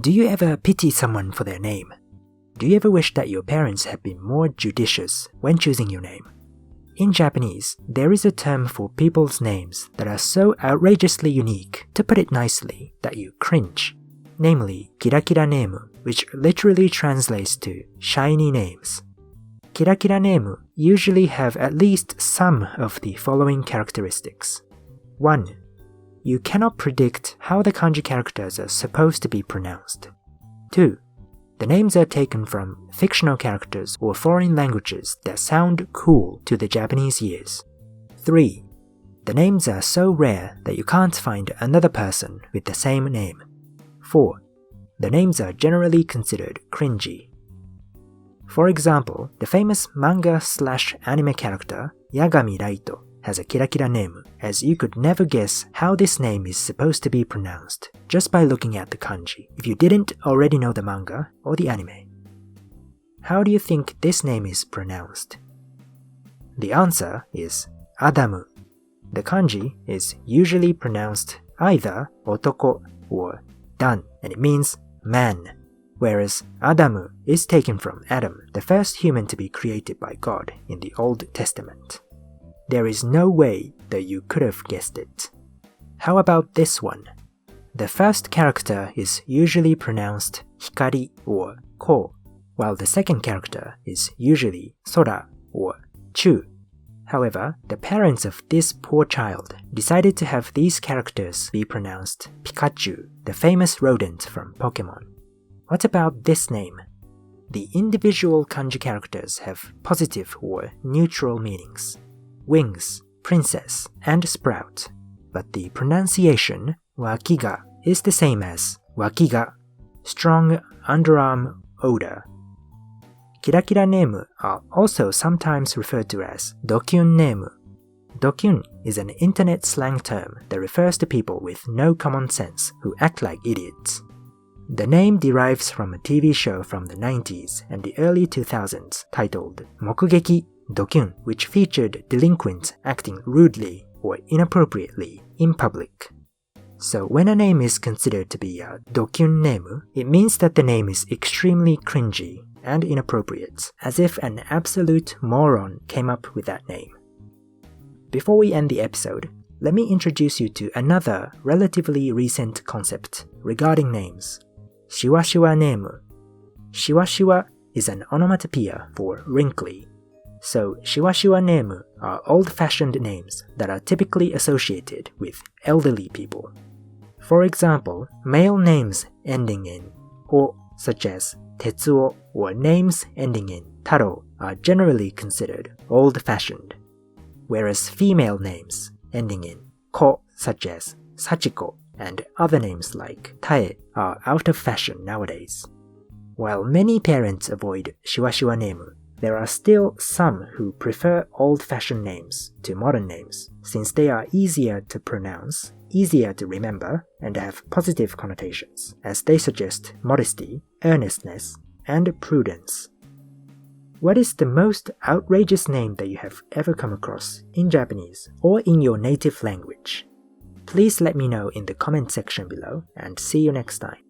Do you ever pity someone for their name? Do you ever wish that your parents had been more judicious when choosing your name? In Japanese, there is a term for people's names that are so outrageously unique, to put it nicely, that you cringe. Namely, kira kira name, which literally translates to shiny names. Kira kira name usually have at least some of the following characteristics. 1. You cannot predict how the kanji characters are supposed to be pronounced. 2. The names are taken from fictional characters or foreign languages that sound cool to the Japanese ears. 3. The names are so rare that you can't find another person with the same name. 4. The names are generally considered cringy. For example, the famous manga/anime character Yagami Raito has a kira kira name, as you could never guess how this name is supposed to be pronounced just by looking at the kanji, if you didn't already know the manga or the anime. How do you think this name is pronounced? The answer is Adamu. The kanji is usually pronounced either otoko or dan, and it means man, whereas Adamu is taken from Adam, the first human to be created by God in the Old Testament. There is no way that you could have guessed it. How about this one? The first character is usually pronounced hikari or ko, while the second character is usually sora or chu. However, the parents of this poor child decided to have these characters be pronounced Pikachu, the famous rodent from Pokemon. What about this name? The individual kanji characters have positive or neutral meanings. Wings, princess, and sprout, but the pronunciation wakiga is the same as wakiga, strong underarm odor. Kira kira name are also sometimes referred to as dokyun name. Dokyun is an internet slang term that refers to people with no common sense who act like idiots. The name derives from a TV show from the 90s and the early 2000s titled Mokugeki Dokyun, which featured delinquents acting rudely or inappropriately in public. So when a name is considered to be a dokyun name, it means that the name is extremely cringy and inappropriate, as if an absolute moron came up with that name. Before we end the episode, let me introduce you to another relatively recent concept regarding names. Shiwa name. Shiwa is an onomatopoeia for wrinkly. So shiwa name are old-fashioned names that are typically associated with elderly people. For example, male names ending in o, such as Tetsuo, or names ending in taro are generally considered old-fashioned, whereas female names ending in ko, such as Sachiko, and other names like Tae are out of fashion nowadays. While many parents avoid shiwa name, there are still some who prefer old-fashioned names to modern names, since they are easier to pronounce, easier to remember, and have positive connotations, as they suggest modesty, earnestness, and prudence. What is the most outrageous name that you have ever come across in Japanese or in your native language? Please let me know in the comment section below, and see you next time.